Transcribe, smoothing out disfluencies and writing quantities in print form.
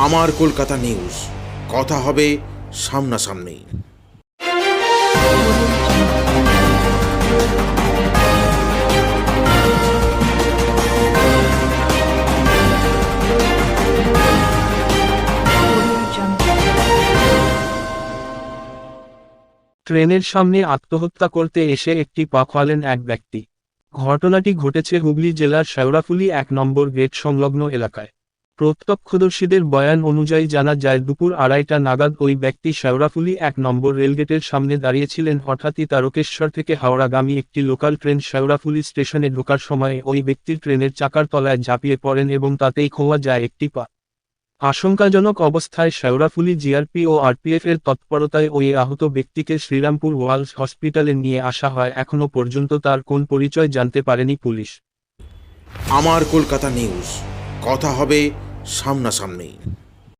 আমার কলকাতা নিউজ, কথা হবে সামনাসামনি। ট্রেনের সামনে আত্মহত্যা করতে এসে একটি পা খোয়ালেন এক ব্যক্তি। ঘটনাটি ঘটেছে হুগলি জেলার শেওড়াফুলি ১ নম্বর গেট সংলগ্ন এলাকায়। প্রত্যক্ষদর্শীদের বয়ান অনুযায়ী জানা যায়, দুপুর ২:৩০ নাগাদ ওই ব্যক্তি শেওড়াফুলি ১ নম্বর রেলগেটের সামনে দাঁড়িয়েছিলেন। হঠাৎই তারকেশ্বর থেকে হাওড়াগামী একটি লোকাল ট্রেন শেওড়াফুলি স্টেশনে ঢোকার সময়ে ওই ব্যক্তি ট্রেনের চাকার তলায় ঝাঁপিয়ে পড়েন এবং তাতেই খোয়া যায় একটি পা। আশঙ্কাজনক অবস্থায় শেওড়াফুলি জিআরপি ও আরপিএফ এর তৎপরতায় ওই আহত ব্যক্তিকে শ্রীরামপুর ওয়ালস হসপিটালে নিয়ে আসা হয়। এখনও পর্যন্ত তার কোন পরিচয় জানতে পারেনি পুলিশ। আমার কলকাতা নিউজ, কথা হবে সামনাসামনি।